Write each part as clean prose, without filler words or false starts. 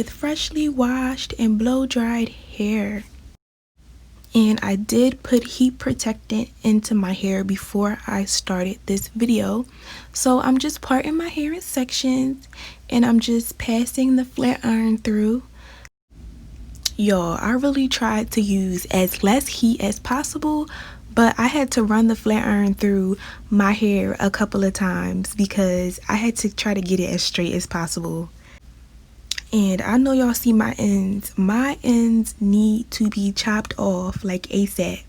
with freshly washed and blow dried hair. And I did put heat protectant into my hair before I started this video. So I'm just parting my hair in sections and I'm just passing the flat iron through. Y'all, I really tried to use as less heat as possible, but I had to run the flat iron through my hair a couple of times because I had to try to get it as straight as possible. And I know y'all see my ends. My ends need to be chopped off like ASAP.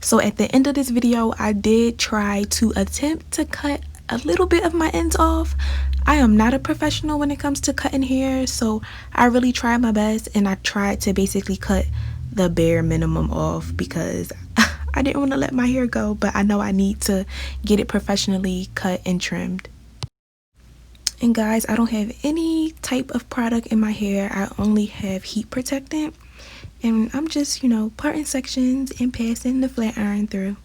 So at the end of this video, I did try to attempt to cut a little bit of my ends off. I am not a professional when it comes to cutting hair, so I really tried my best and I tried to basically cut the bare minimum off because I didn't want to let my hair go, but I know I need to get it professionally cut and trimmed. And guys, I don't have any type of product in my hair. I only have heat protectant. And I'm just, you know, parting sections and passing the flat iron through.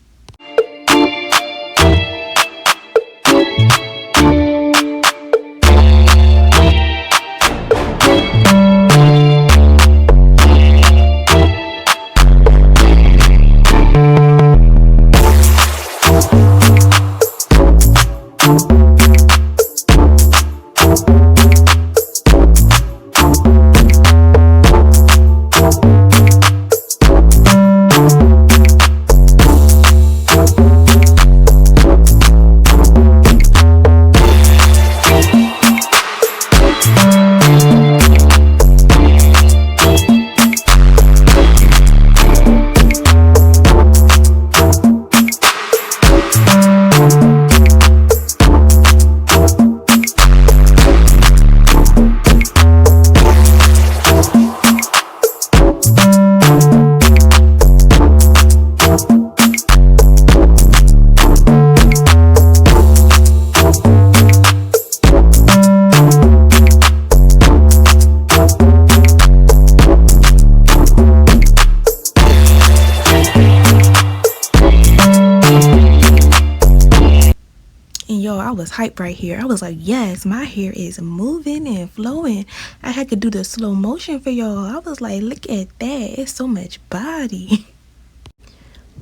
I was hyped right here. I was like, yes, my hair is moving and flowing. I had to do the slow motion for y'all. I was like, look at that, it's so much body.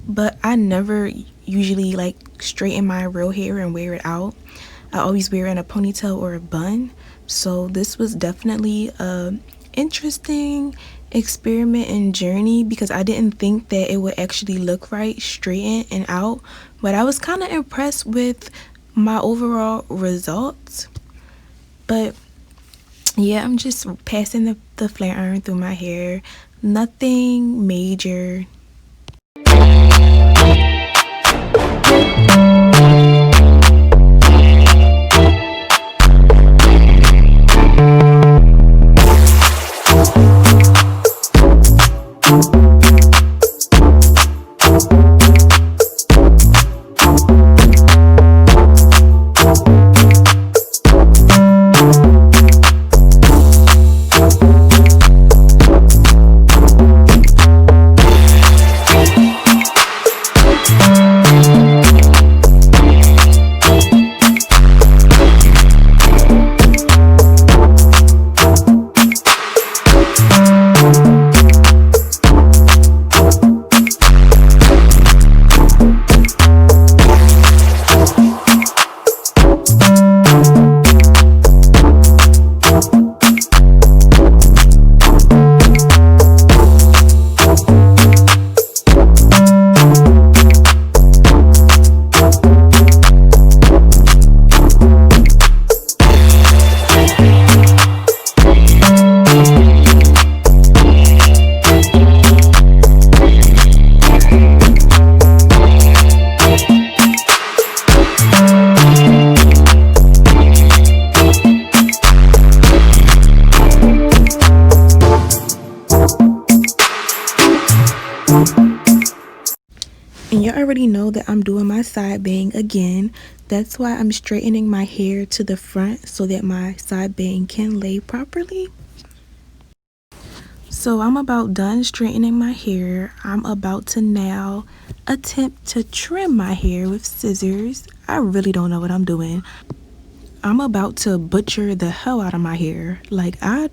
But I never usually like straighten my real hair and wear it out. I always wear it in a ponytail or a bun. So this was definitely a interesting experiment and journey because I didn't think that it would actually look right straightened and out. But I was kind of impressed with my overall results. But yeah, I'm just passing the flat iron through my hair. Nothing major. And you already know that I'm doing my side bang again. That's why I'm straightening my hair to the front so that my side bang can lay properly. So I'm about done straightening my hair. I'm about to now attempt to trim my hair with scissors. I really don't know what I'm doing. I'm about to butcher the hell out of my hair. Like, I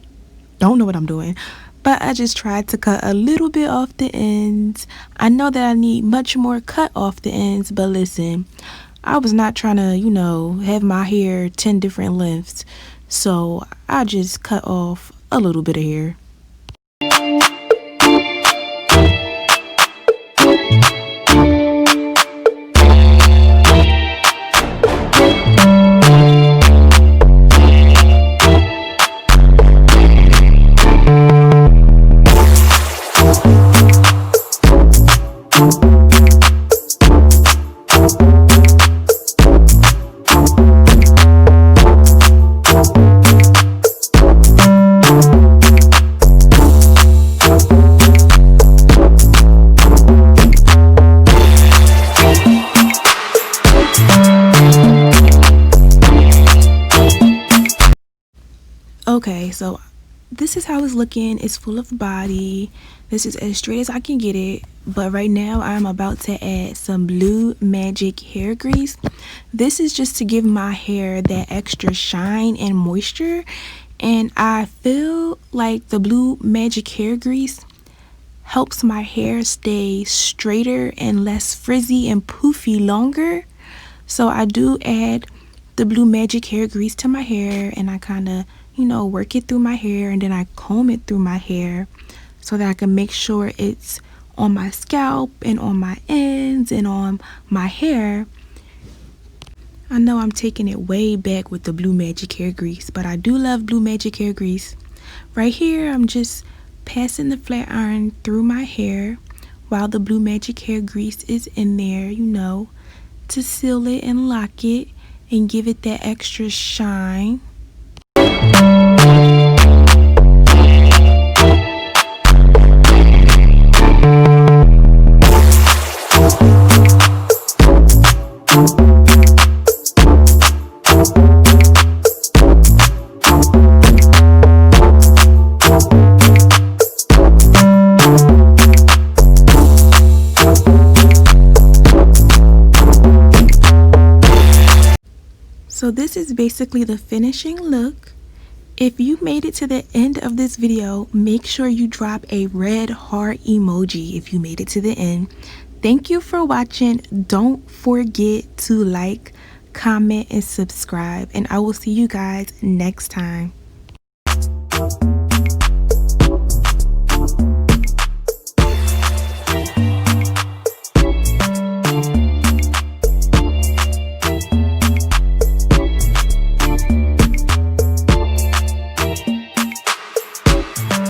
don't know what I'm doing. But I just tried to cut a little bit off the ends. I know that I need much more cut off the ends, but listen, I was not trying to, you know, have my hair 10 different lengths. So I just cut off a little bit of hair. Okay, so this is how it's looking. It's full of body. This is as straight as I can get it. But right now I'm about to add some Blue Magic hair grease. This is just to give my hair that extra shine and moisture. And I feel like the Blue Magic hair grease helps my hair stay straighter and less frizzy and poofy longer. So I do add the Blue Magic hair grease to my hair, and I kind of, you know, work it through my hair, and then I comb it through my hair so that I can make sure it's on my scalp and on my ends and on my hair. I know I'm taking it way back with the Blue Magic hair grease, but I do love Blue Magic hair grease. Right here, I'm just passing the flat iron through my hair while the Blue Magic hair grease is in there, you know, to seal it and lock it and give it that extra shine. So this is basically the finishing look. If you made it to the end of this video, make sure you drop a red heart emoji if you made it to the end. Thank you for watching. Don't forget to like, comment, and subscribe, and I will see you guys next time.